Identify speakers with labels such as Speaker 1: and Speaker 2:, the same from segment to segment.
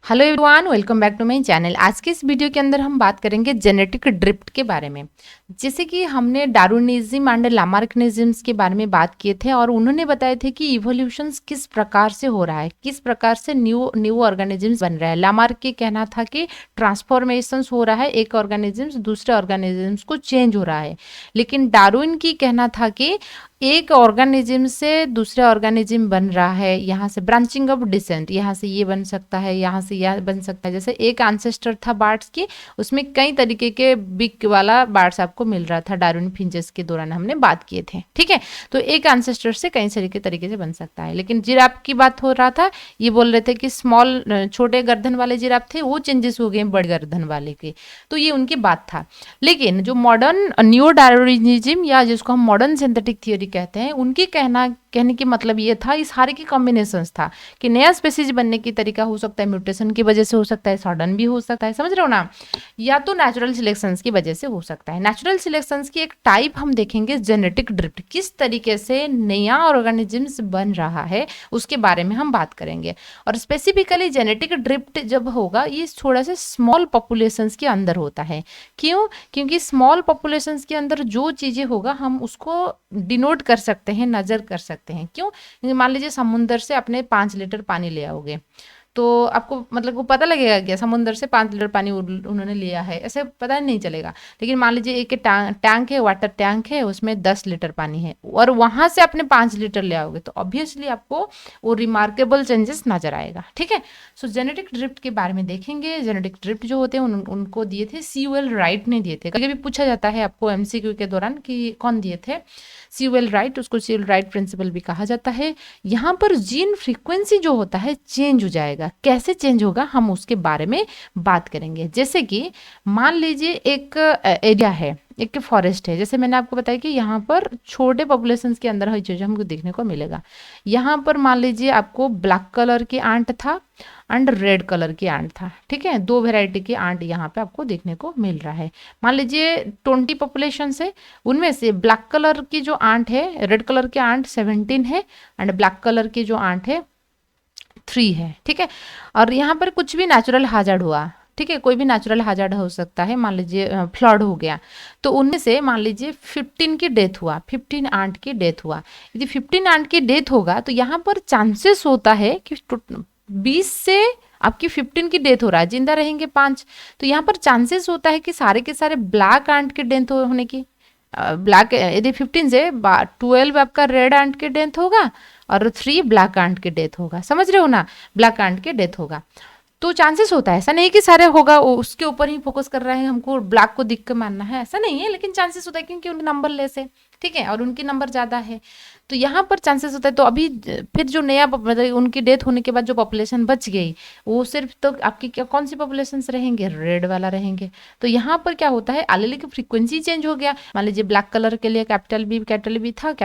Speaker 1: Hello everyone, welcome back to my channel. आज के इस वीडियो के अंदर हम बात करेंगे जेनेटिक ड्रिफ्ट के बारे में। जैसे कि हमने डार्विनिज्म एंड लामार्किनिज्म के बारे में बात किए थे और उन्होंने बताए थे कि इवोल्यूशन किस प्रकार से हो रहा है, किस प्रकार से न्यू ऑर्गेनिजम्स बन रहा है। लामार्क के कहना था कि ट्रांसफॉर्मेशंस हो रहा है, एक ऑर्गेनिजम्स दूसरे ऑर्गेनिजम्स को चेंज हो रहा है। लेकिन डार्विन की कहना था कि एक ऑर्गेनिज्म से दूसरे ऑर्गेनिज्म बन रहा है, यहाँ से ब्रांचिंग ऑफ डिसेंट, यहाँ से ये बन सकता है, यहाँ से यह बन सकता है। जैसे एक एंसेस्टर था बार्ड्स की, उसमें कई तरीके के बिग वाला बार्ड्स आपको मिल रहा था। डार्विन फिंचेस के दौरान हमने बात किए थे, ठीक है। तो एक एंसेस्टर से कई तरीके से बन सकता है। लेकिन जिराफ की बात हो रहा था, ये बोल रहे थे कि स्मॉल छोटे गर्दन वाले जिराफ थे, वो चेंजेस हो गए बड़े गर्दन वाले के। तो ये उनकी बात था। लेकिन जो मॉडर्न न्यू डार्विनिज्म या जिसको हम मॉडर्न सिंथेटिक थ्योरी कहते हैं, उनकी कहने की मतलब ये था, इस सारे की कॉम्बिनेशंस था कि नया स्पेसीज बनने की तरीका हो सकता है म्यूटेशन की वजह से हो सकता है, सडन भी हो सकता है, समझ रहे हो ना, या तो नेचुरल सिलेक्शंस की वजह से हो सकता है। नेचुरल सिलेक्शंस की एक टाइप हम देखेंगे जेनेटिक ड्रिफ्ट, किस तरीके से नया ऑर्गेनिजम्स बन रहा है उसके बारे में हम बात करेंगे। और स्पेसिफिकली जेनेटिक ड्रिफ्ट जब होगा, ये थोड़ा सा स्मॉल पॉपुलेशंस के अंदर होता है। क्यों? क्योंकि स्मॉल पॉपुलेशंस के अंदर जो चीज़ें होगा हम उसको डिनोट कर सकते हैं, नज़र कर सकते हैं। क्यों? मान लीजिए समुंदर से अपने 5 लीटर पानी ले आओगे, तो आपको मतलब वो पता लगेगा क्या समुंदर से 5 लीटर पानी उन्होंने लिया है, ऐसे पता नहीं चलेगा। लेकिन मान लीजिए एक टैंक है, वाटर टैंक है, उसमें 10 लीटर पानी है और वहां से अपने 5 लीटर ले आओगे, तो ऑब्वियसली आपको वो रिमार्केबल चेंजेस नजर आएगा, ठीक है। सो जेनेटिक ड्रिफ्ट के बारे में देखेंगे। जेनेटिक ड्रिफ्ट जो होते हैं उनको दिए थे सीवेल राइट ने दिए थे। कभी कभी पूछा जाता है आपको एमसीक्यू के दौरान कि कौन दिए थे, सीवेल राइट। उसको सीवेल राइट प्रिंसिपल भी कहा जाता है। यहाँ पर जीन फ्रीक्वेंसी जो होता है चेंज हो जाएगा। कैसे चेंज होगा हम उसके बारे में बात करेंगे। जैसे कि मान लीजिए एक एरिया है, एक फॉरेस्ट है, जैसे मैंने आपको बताया कि यहाँ पर छोटे पॉपुलेशंस के अंदर हर चीज़ हमको देखने को मिलेगा। यहाँ पर मान लीजिए आपको ब्लैक कलर की आंट था एंड रेड कलर की आंट था, ठीक है। दो वेराइटी की आंट यहाँ पे आपको देखने को मिल रहा है। मान लीजिए 20 पॉपुलेशन है, उनमें से ब्लैक कलर की जो आंट है, रेड कलर की आंट 17 है एंड ब्लैक कलर की जो आंट है 3 है, ठीक है। और यहाँ पर कुछ भी नेचुरल हाजर्ड हुआ, ठीक है, कोई भी नेचुरल हाजर्ड हो सकता है। मान लीजिए फ्लड हो गया, तो उनमें से मान लीजिए 15 की डेथ हुआ, 15 आंट की डेथ हुआ। यदि 15 आंट की डेथ होगा तो यहाँ पर चांसेस होता है कि 20 से आपकी 15 की डेथ हो रहा है, जिंदा रहेंगे 5, तो यहाँ पर चांसेस होता है कि सारे के सारे ब्लैक आंट के डेथ होने की। ब्लैक यदि 15 से 12 आपका रेड आंट के डेथ होगा और 3 ब्लैक आंट के डेथ होगा, समझ रहे हो ना, ब्लैक आंट के डेथ होगा। तो चांसेस होता है, ऐसा नहीं कि सारे होगा, उसके ऊपर ही फोकस कर रहे हैं, हमको ब्लैक को दिख कर मानना है, ऐसा नहीं है। लेकिन चांसेस होता है क्योंकि उनके नंबर लेस है, ठीक है, और उनकी नंबर ज़्यादा है, तो यहाँ पर चांसेस होता है। तो अभी फिर जो नया मतलब उनकी डेथ होने के बाद जो पॉपुलेशन बच गई, वो सिर्फ तो आपकी क्या कौन सी पॉपुलेशन रहेंगे, रेड वाला रहेंगे। तो यहाँ पर क्या होता है, एलील की फ्रीक्वेंसी चेंज हो गया। मान लीजिए ब्लैक कलर के लिए कैपिटल बी था,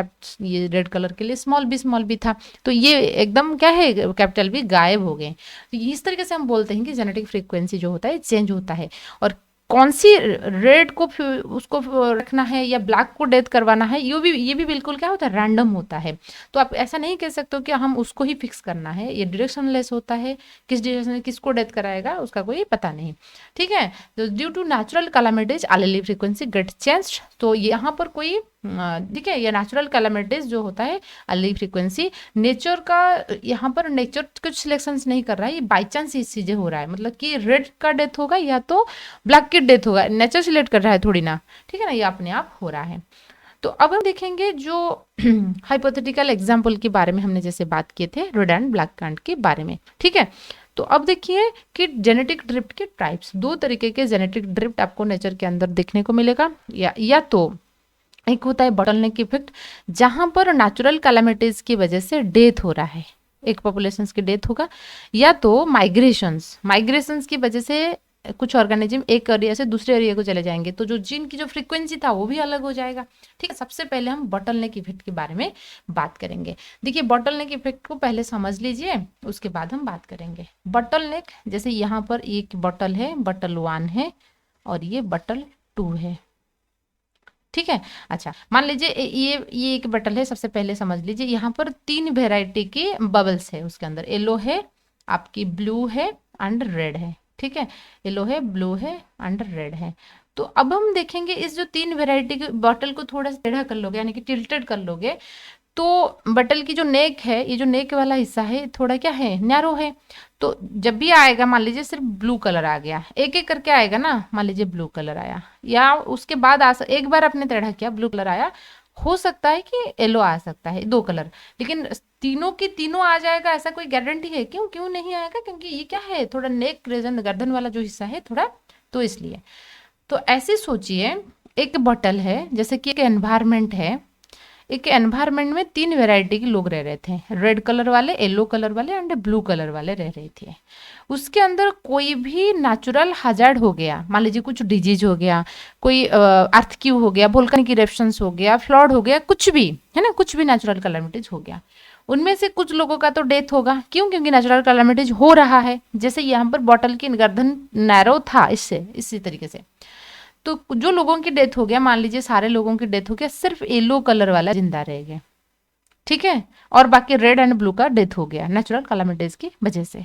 Speaker 1: ये रेड कलर के लिए स्मॉल बी था, तो ये एकदम क्या है, कैपिटल बी गायब हो गए। तो इस तरीके से हम बोलते हैं कि जेनेटिक फ्रीक्वेंसी जो होता है चेंज होता है। और कौन सी रेड को उसको रखना है या ब्लैक को डेथ करवाना है, ये भी बिल्कुल क्या होता है, रैंडम होता है। तो आप ऐसा नहीं कह सकते हो कि हम उसको ही फिक्स करना है, ये डायरेक्शनलेस होता है। किस डायरेक्शन में किसको डेथ कराएगा उसका कोई पता नहीं, ठीक है। तो due to natural calamities allele frequency get changed. तो यहाँ पर कोई ठीक है, ये नेचुरल कैलामिटीज जो होता है एलील फ्रीक्वेंसी, नेचर का यहाँ पर नेचर कुछ सिलेक्शंस नहीं कर रहा है, ये बाई चांस ये चीजें हो रहा है। मतलब कि रेड का डेथ होगा या तो ब्लैक की डेथ होगा, नेचर सिलेक्ट कर रहा है थोड़ी ना, ठीक है ना, ये अपने आप हो रहा है। तो अब हम देखेंगे जो हाइपोथेटिकल एग्जाम्पल के बारे में हमने जैसे बात किए थे, रेड एंड ब्लैक कांड के बारे में, ठीक है। तो अब देखिए कि जेनेटिक ड्रिफ्ट के टाइप्स, दो तरीके के जेनेटिक ड्रिफ्ट आपको नेचर के अंदर देखने को मिलेगा। या तो एक होता है बॉटलनेक इफेक्ट, जहां पर नेचुरल कैलामिटीज की वजह से डेथ हो रहा है, एक पॉपुलेशन की डेथ होगा। या तो माइग्रेशंस की वजह से कुछ ऑर्गेनिज्म एक एरिया से दूसरे एरिया को चले जाएंगे, तो जो जीन की जो फ्रीक्वेंसी था वो भी अलग हो जाएगा, ठीक है। सबसे पहले हम बॉटलनेक इफेक्ट के बारे में बात करेंगे। देखिए बॉटलनेक इफेक्ट को पहले समझ लीजिए, उसके बाद हम बात करेंगे। बॉटलनेक, जैसे यहाँ पर एक बॉटल है, बॉटल 1 है और ये बॉटल 2 है, ठीक है। अच्छा मान लीजिए ये एक बटल है। सबसे पहले समझ लीजिए यहाँ पर 3 वेराइटी की बबल्स है, उसके अंदर येलो है, आपकी ब्लू है एंड रेड है, ठीक है, येलो है, ब्लू है एंड रेड है। तो अब हम देखेंगे इस जो तीन वेराइटी के बॉटल को थोड़ा सा टेढ़ा कर लोगे, यानी कि टिल्टेड कर लोगे, तो बटल की जो नेक है, ये जो नेक वाला हिस्सा है थोड़ा क्या है, नैरो है। तो जब भी आएगा, मान लीजिए सिर्फ ब्लू कलर आ गया, एक एक करके आएगा ना, मान लीजिए ब्लू कलर आया, या उसके बाद एक बार आपने टेढ़ा किया ब्लू कलर आया, हो सकता है कि येलो आ सकता है, दो कलर, लेकिन तीनों की तीनों आ जाएगा ऐसा कोई गारंटी है? क्यों क्यों नहीं आएगा? क्योंकि ये क्या है, थोड़ा नेक रीजन, गर्दन वाला जो हिस्सा है थोड़ा, तो इसलिए। तो ऐसे सोचिए, एक बॉटल है, जैसे कि एक एनवायरमेंट है, एक एनवायरमेंट में तीन वैरायटी के लोग रह रहे थे, रेड कलर वाले, येलो कलर वाले एंड ब्लू कलर वाले रह रहे थे। उसके अंदर कोई भी नेचुरल हजार्ड हो गया, मान लीजिए कुछ डिजीज हो गया, कोई अर्थक्यू हो गया, वोल्केनिक इरेप्शंस हो गया, फ्लड हो गया, कुछ भी है ना, कुछ भी नेचुरल कैलामिटीज हो गया, उनमें से कुछ लोगों का तो डेथ होगा। क्यों? क्योंकि नेचुरल कैलामिटीज हो रहा है। जैसे यहाँ पर बॉटल की गर्दन नैरो था, इससे इसी तरीके से, तो जो लोगों की डेथ हो गया, मान लीजिए सारे लोगों की डेथ हो गया, सिर्फ येलो कलर वाला जिंदा रह गया, ठीक है, और बाकी रेड एंड ब्लू का डेथ हो गया नेचुरल कैलामिटीज की वजह से।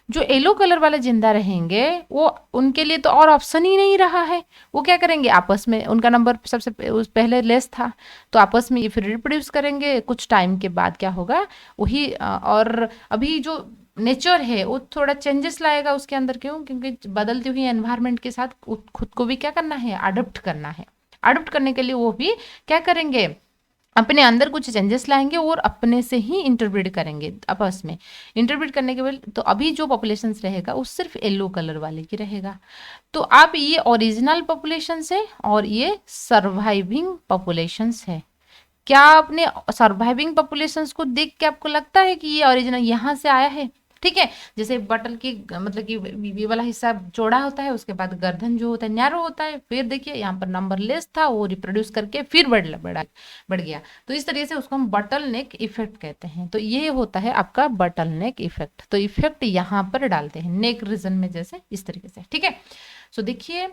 Speaker 1: जो येलो कलर वाले जिंदा रहेंगे, वो उनके लिए तो और ऑप्शन ही नहीं रहा है। वो क्या करेंगे, आपस में, उनका नंबर सबसे पहले लेस था, तो आपस में ये फिर रिप्रोड्यूस करेंगे, कुछ टाइम के बाद क्या होगा वही। और अभी जो नेचर है वो थोड़ा चेंजेस लाएगा उसके अंदर। क्यों? क्योंकि बदलती हुई एनवायरनमेंट के साथ खुद को भी क्या करना है, अडॉप्ट करना है। अडॉप्ट करने के लिए वो भी क्या करेंगे, अपने अंदर कुछ चेंजेस लाएंगे और अपने से ही इंटरब्रीड करेंगे आपस में। इंटरब्रीड करने के बाद तो अभी जो पॉपुलेशन रहेगा वो सिर्फ येलो कलर वाले की रहेगा। तो अब ये ओरिजिनल पॉपुलेशन है और ये सर्वाइविंग पॉपुलेशन है। क्या आपने सर्वाइविंग पॉपुलेशंस को देख के आपको लगता है कि ये ओरिजिनल यहाँ से आया है? ठीक है, जैसे बटल की मतलब कि ये वाला हिस्सा चौड़ा होता है, उसके बाद गर्दन जो होता है नैरो होता है, फिर देखिए यहाँ पर नंबर लेस था, वो रिप्रोड्यूस करके फिर बढ़ गया। तो इस तरीके से उसको हम बटल नेक इफेक्ट कहते हैं। तो ये होता है आपका बटल नेक इफेक्ट। तो इफेक्ट यहाँ पर डालते हैं नेक रीजन में, जैसे इस तरीके से, ठीक है। सो देखिए,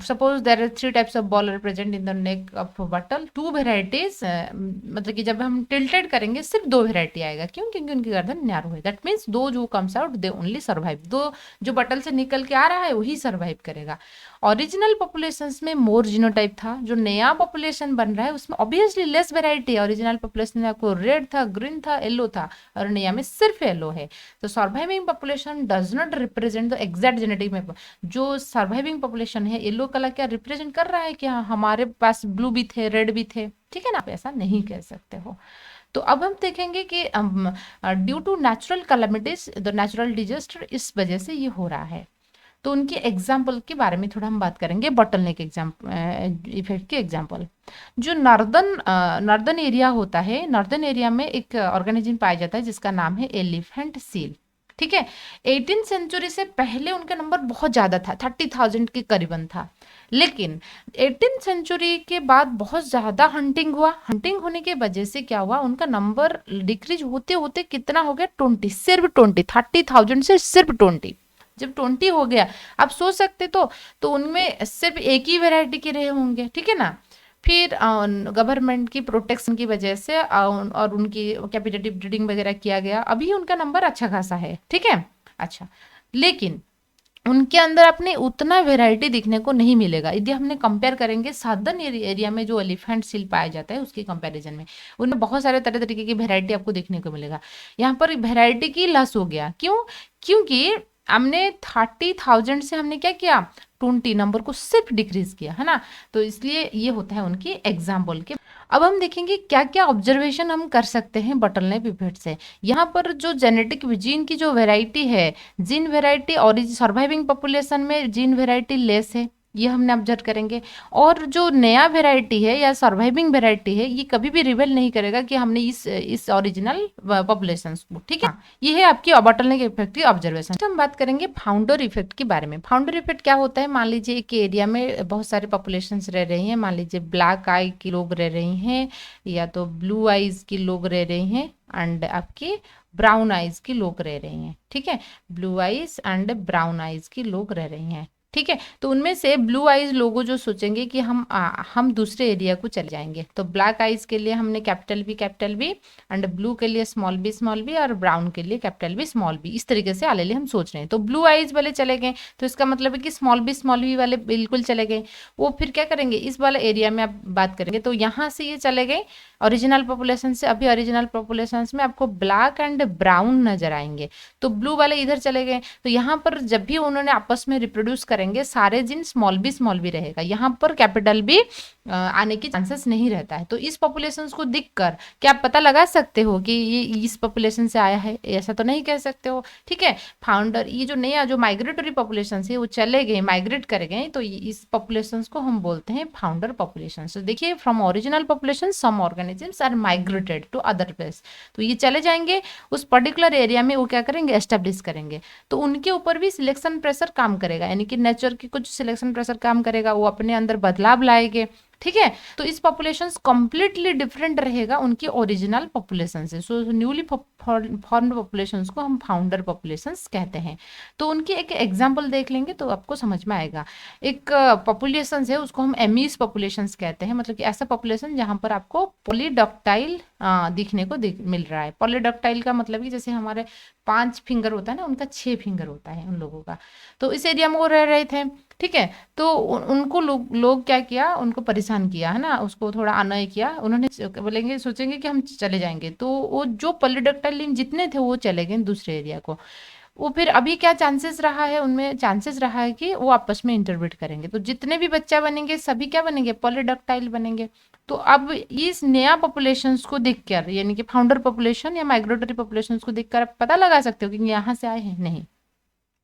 Speaker 1: suppose there are three types of ball present in the neck of bottle, two varieties, मतलब कि जब हम tilted करेंगे सिर्फ दो वेराइटी आएगा। क्यों? क्योंकि उनकी गर्दन नैरो है। दैट मीन्स दो जो comes out they only survive, दो जो बटल से निकल के आ रहा है वही सर्वाइव करेगा। ओरिजिनल पॉपुलेशंस में मोर जीनोटाइप था, जो नया पॉपुलेशन बन रहा है उसमें ऑब्वियसली लेस वेराइटी है। ओरिजिनल पॉपुलेशन में आपको रेड था, ग्रीन था, येलो था, और नया में सिर्फ येलो है। तो surviving population does not represent the exact genetic में। जो सर्वाइविंग पॉपुलेशन है, येलो कलर क्या रिप्रेजेंट कर रहा है कि हाँ हमारे पास ब्लू भी थे, रेड भी थे, ठीक है ना, आप ऐसा नहीं कह सकते हो। तो अब हम देखेंगे कि due to natural calamities, the natural disaster, इस वजह से ये हो रहा है। तो उनके एग्जाम्पल के बारे में थोड़ा हम बात करेंगे, बॉटल नेक इफेक्ट के एग्जाम्पल। जो नॉर्दर्न एरिया होता है, नॉर्दर्न एरिया में एक ऑर्गेनिज्म पाया जाता है जिसका नाम है एलिफेंट सील, ठीक है। 18th सेंचुरी से पहले उनका नंबर बहुत ज़्यादा था, 30,000 के करीबन था। लेकिन 18th सेंचुरी के बाद बहुत ज़्यादा हंटिंग हुआ। हंटिंग होने की वजह से क्या हुआ, उनका नंबर डिक्रीज होते होते कितना हो गया, 20, सिर्फ 20, 30,000 से सिर्फ 20। जब 20 हो गया, आप सोच सकते तो उनमें सिर्फ एक ही वेराइटी के रहे होंगे, ठीक है ना। फिर गवर्नमेंट की प्रोटेक्शन की वजह से और उनकी कैपिटेटिव ब्रीडिंग वगैरह किया गया, अभी उनका नंबर अच्छा खासा है, ठीक है। अच्छा, लेकिन उनके अंदर अपने उतना वेराइटी दिखने को नहीं मिलेगा। यदि हमने कंपेयर करेंगे सदर्न एरिया में जो एलिफेंट सील पाया जाता है उसके कंपैरिजन में, उनमें बहुत सारे तरह तरीके की वेराइटी आपको देखने को मिलेगा। यहाँ पर वेराइटी की लॉस हो गया। क्यों? क्योंकि हमने 30,000 से हमने क्या किया, 20 नंबर को सिर्फ डिक्रीज किया, है ना। तो इसलिए ये होता है उनकी एग्जाम्पल के। अब हम देखेंगे क्या क्या ऑब्जर्वेशन हम कर सकते हैं बॉटलनेक इफेक्ट से। यहाँ पर जो जेनेटिक जीन की जो वेराइटी है, जीन वेराइटी और सर्वाइविंग पॉपुलेशन में जीन वेराइटी लेस है, ये हमने ऑब्जर्व करेंगे। और जो नया वेराइटी है या सर्वाइविंग वेराइटी है, ये कभी भी रिवेल नहीं करेगा कि हमने इस ओरिजिनल पॉपुलेशन को, ठीक है। ये है आपकी बॉटलनेक इफेक्ट की ऑब्जर्वेशन। हम बात करेंगे फाउंडर इफेक्ट के बारे में। फाउंडर इफेक्ट क्या होता है, मान लीजिए एक एरिया में बहुत सारे पॉपुलेशंस रह रही हैं, मान लीजिए ब्लैक आई के लोग रह रही हैं, या तो ब्लू आइज के लोग रह रहे हैं, एंड आपके ब्राउन आइज के लोग रह रही हैं, ठीक है। Blue eyes and brown eyes के लोग रह रही हैं, ठीक है। तो उनमें से ब्लू आइज लोगों जो सोचेंगे कि हम दूसरे एरिया को चले जाएंगे, तो ब्लैक आइज के लिए हमने कैपिटल बी एंड ब्लू के लिए स्मॉल बी और ब्राउन के लिए कैपिटल बी स्मॉल बी, इस तरीके से आलेली हम सोच रहे हैं। तो ब्लू आइज वाले चले गए, तो इसका मतलब है कि स्मॉल बी वाले बिल्कुल चले गए। वो फिर क्या करेंगे, इस वाले एरिया में आप बात करेंगे, तो यहाँ से ये चले गए ओरिजिनल पॉपुलेशन से। अभी ओरिजिनल पॉपुलेशन में आपको ब्लैक एंड ब्राउन नजर आएंगे, तो ब्लू वाले इधर चले गए। तो यहाँ पर जब भी उन्होंने आपस में रिप्रोड्यूस करेंगे, सारे जिन स्मॉल बी रहेगा, यहाँ पर कैपिटल बी आने की चांसेस नहीं रहता है। तो इस पॉपुलेशन को देखकर क्या आप पता लगा सकते हो कि ये इस पॉपुलेशन से आया है? ऐसा तो नहीं कह सकते हो, ठीक है। फाउंडर, ये जो नया जो माइग्रेटरी पॉपुलेशन है वो चले गए, माइग्रेट कर गए, तो इस पॉपुलेशन को हम बोलते हैं फाउंडर पॉपुलेशन। तो देखिए, from original population some organisms are migrated to other place, तो ये चले जाएंगे उस पर्टिकुलर एरिया में, वो क्या करेंगे, एस्टेब्लिश करेंगे। तो उनके ऊपर भी सिलेक्शन प्रेशर काम करेगा, यानी कि नेचर की कुछ सिलेक्शन प्रेशर काम करेगा, वो अपने अंदर बदलाव लाएंगे, ठीक है। तो इस पॉपुलेशन कंप्लीटली डिफरेंट रहेगा उनकी ओरिजिनल पॉपुलेशन से। सो न्यूली फॉर्म्ड पॉपुलेशंस को हम फाउंडर पॉपुलेशंस कहते हैं। तो उनकी एक एग्जांपल देख लेंगे तो आपको समझ में आएगा। एक पॉपुलेशन है, उसको हम एमीज पॉपुलेशंस कहते हैं, मतलब कि ऐसा पॉपुलेशन जहां पर आपको पॉलीडॉक्टाइल दिखने को मिल रहा है। पॉलीडॉक्टाइल का मतलब कि जैसे हमारे 5 फिंगर होता है ना, उनका 6 फिंगर होता है उन लोगों का। तो इस एरिया में वो रह रहे थे, ठीक है। तो उनको लोग क्या किया, उनको परेशान किया, है ना, उसको थोड़ा अनय किया। उन्होंने बोलेंगे, सोचेंगे कि हम चले जाएंगे, तो वो जो पॉलीडक्टाइल लिम्फ जितने थे वो चले गए दूसरे एरिया को। वो फिर अभी क्या चांसेस रहा है, उनमें चांसेस रहा है कि वो आपस में इंटरब्रीड करेंगे, तो जितने भी बच्चा बनेंगे सभी क्या बनेंगे, पॉलीडक्टाइल बनेंगे। तो अब इस नया पॉपुलेशंस को देखकर, यानी कि फाउंडर पॉपुलेशन या माइग्रेटरी पॉपुलेशंस को देखकर आप पता लगा सकते हो कि यहाँ से आए हैं, नहीं।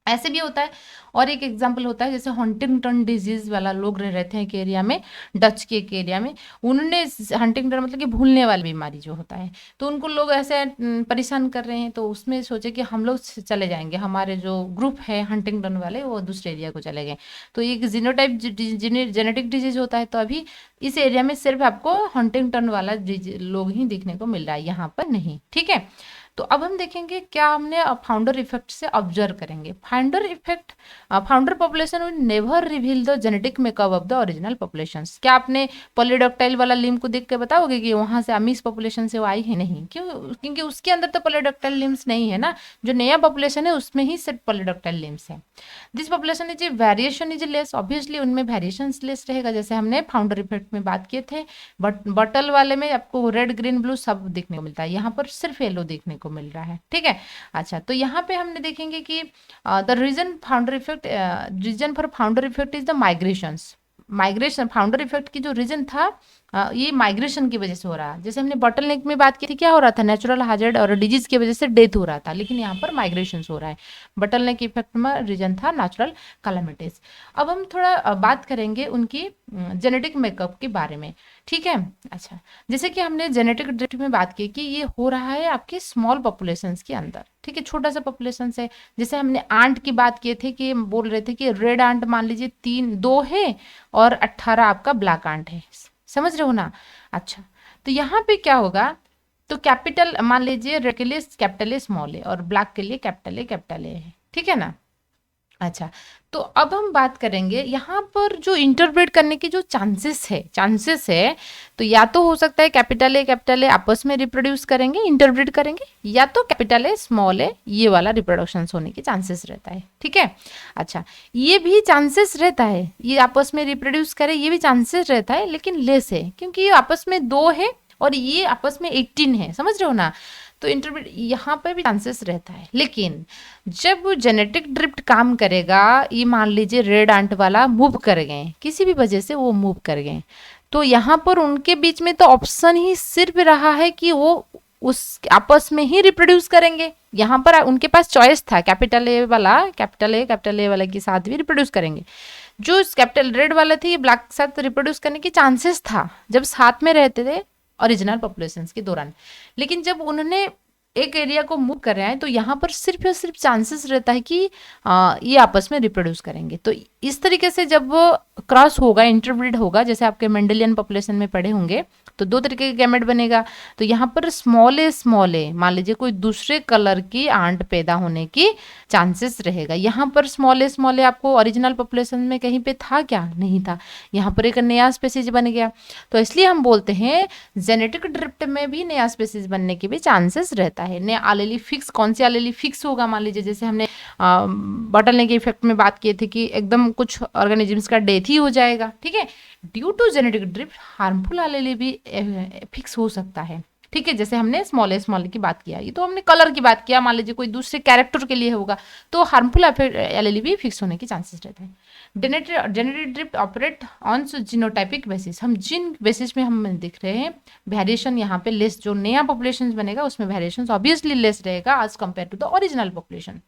Speaker 1: ऐसे भी होता है। और एक एग्जाम्पल होता है, जैसे हंटिंगटन डिजीज वाला लोग रह रहे थे एक एरिया में, डच के एक एरिया में। उन्होंने हंटिंगटन मतलब कि भूलने वाली बीमारी जो होता है, तो उनको लोग ऐसे परेशान कर रहे हैं, तो उसमें सोचे कि हम लोग चले जाएंगे, हमारे जो ग्रुप है हंटिंगटन वाले वो दूसरे एरिया को चले गए। तो एक जीनोटाइप जेनेटिक डिजीज होता है, तो अभी इस एरिया में सिर्फ आपको हंटिंगटन वाला लोग ही देखने को मिल रहा है, यहाँ पर नहीं, ठीक है। तो अब हम देखेंगे क्या हमने फाउंडर इफेक्ट से ऑब्जर्व करेंगे। Founder effect, founder population will never reveal the genetic makeup of the original populations. क्या आपने पॉलीडक्टाइल वाला लिम्फ को देख के बताओगे कि वहां से अमीस पॉपुलेशन से वो आई है? नहीं, क्यों? क्योंकि उसके अंदर तो पॉलीडक्टाइल लिम्स नहीं है ना। जो नया पॉपुलेशन है उसमें ही सिर्फ पॉलीडक्टाइल लिम्स है। This population is variation is less, obviously उनमें वेरिएशन लेस रहेगा, जैसे हमने फाउंडर इफेक्ट में बात किए थे। बट बटल वाले में आपको रेड ग्रीन ब्लू सब देखने को मिलता है, यहाँ पर सिर्फ येलो देखने को मिल रहा है, ठीक है। अच्छा, तो यहाँ पे हमने देखेंगे कि the reason founder effect, reason for founder effect is the migration. Founder effect की जो रीजन था, ये माइग्रेशन की वजह से हो रहा है। जैसे हमने बॉटल नेक में बात की थी, क्या हो रहा था, नेचुरल हैजर्ड और डिजीज की वजह से डेथ हो रहा था, लेकिन यहाँ पर माइग्रेशन हो रहा है। बॉटल नेक इफेक्ट में रीजन था नेचुरल कैलामिटीज। अब हम थोड़ा बात करेंगे उनकी जेनेटिक मेकअप के बारे में, ठीक है। अच्छा, जैसे कि हमने जेनेटिक ड्रिफ्ट में बात की कि ये हो रहा है आपके स्मॉल पॉपुलेशंस के अंदर, ठीक है, छोटा सा पॉपुलेशन है। जैसे हमने आंट की बात किए थे कि बोल रहे थे कि रेड आंट मान लीजिए 2 है और 18 आपका ब्लैक आंट है, समझ रहे हो ना। अच्छा, तो यहाँ पे क्या होगा, तो कैपिटल मान लीजिए रेड के लिए कैपिटल ए स्मॉल है और ब्लैक के लिए कैपिटल ए है, ठीक है ना। अच्छा, तो अब हम बात करेंगे यहाँ पर जो इंटरप्रेट करने की जो चांसेस है, तो या तो हो सकता है कैपिटल ए आपस में रिप्रोड्यूस करेंगे, इंटरप्रेट करेंगे, या तो कैपिटल ए स्मॉल ए ये वाला रिप्रोडक्शन होने की चांसेस रहता है, ठीक है। अच्छा, ये भी चांसेस रहता है, ये आपस में रिप्रोड्यूस करे, ये भी चांसेस रहता है, लेकिन लेस है, क्योंकि ये आपस में 2 है और ये आपस में 18 है, समझ रहे हो ना। तो इंटरप्रेट यहाँ पर भी चांसेस रहता है, लेकिन जब जेनेटिक ड्रिफ्ट काम करेगा, ये मान लीजिए रेड आंट वाला मूव कर गए, किसी भी वजह से वो मूव कर गए, तो यहाँ पर उनके बीच में तो ऑप्शन ही सिर्फ रहा है कि वो उस आपस में ही रिप्रोड्यूस करेंगे। यहाँ पर उनके पास चॉइस था, कैपिटल ए वाला के साथ भी रिप्रोड्यूस करेंगे। जो कैपिटल रेड वाले थे, ये ब्लैक के साथ रिप्रोड्यूस करने की चांसेस था जब साथ में रहते थे ओरिजिनल पॉपुलेशंस के दौरान, लेकिन जब उन्होंने एक एरिया को मूव कर रहे हैं, तो यहाँ पर सिर्फ और सिर्फ चांसेस रहता है कि ये आपस में रिप्रोड्यूस करेंगे। तो इस तरीके से जब वो क्रॉस होगा, इंटरब्रीड होगा, जैसे आपके मेंडेलियन पॉपुलेशन में पढ़े होंगे, तो दो तरीके का गैमेट बनेगा। तो यहाँ पर स्मॉल ए मान लीजिए कोई दूसरे कलर की आंट पैदा होने की चांसेस रहेगा। यहाँ पर स्मॉल ए आपको ओरिजिनल पॉपुलेशन में कहीं पे था क्या? नहीं था। यहाँ पर एक नया स्पेसीज बन गया। तो इसलिए हम बोलते हैं जेनेटिक ड्रिफ्ट में भी नया स्पेसीज बनने के भी चांसेस रहता है। नया एलीली फिक्स, कौन सी एलीली फिक्स होगा? मान लीजिए जैसे हमने बॉटलनेक इफेक्ट में बात किए थे कि एकदम कुछ ऑर्गेनिजम्स का डेथ ही हो जाएगा, ठीक है। Due to genetic drift harmful allele भी फिक्स हो सकता है, ठीक है। जैसे हमने स्मॉल ए की बात किया, ये तो हमने कलर की बात किया, मान लीजिए कोई दूसरे कैरेक्टर के लिए होगा तो हार्मफुल एलीली भी फिक्स होने के चांसेस रहते हैं। Genetic drift operate on genotypic basis, हम जिन बेसिस में हम देख रहे हैं वेरिएशन यहाँ पे लेस, जो नया पॉपुलेशन बनेगा उसमें वेरिएशन ऑब्वियसली लेस रहेगा as compare to the original population.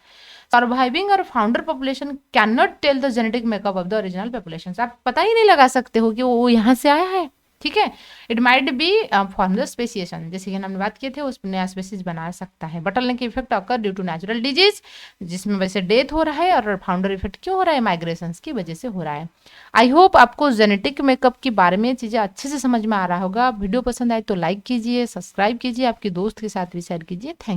Speaker 1: Surviving और founder population can not tell the genetic makeup of the original population, आप पता ही नहीं लगा सकते हो कि वो यहाँ से आया है, ठीक है। It might be form the speciation, जैसे कि हमने बात किए थे, उस नया स्पेसीज बना सकता है। Bottleneck effect occur due to natural disease, जिसमें वैसे डेथ हो रहा है, और फाउंडर इफेक्ट क्यों हो रहा है? माइग्रेशन की वजह से हो रहा है। आई होप आपको जेनेटिक मेकअप के बारे में चीज़ें अच्छे से समझ में आ रहा होगा। वीडियो पसंद आए तो लाइक कीजिए, सब्सक्राइब कीजिए, आपके दोस्त के साथ भी शेयर कीजिए। Thank you.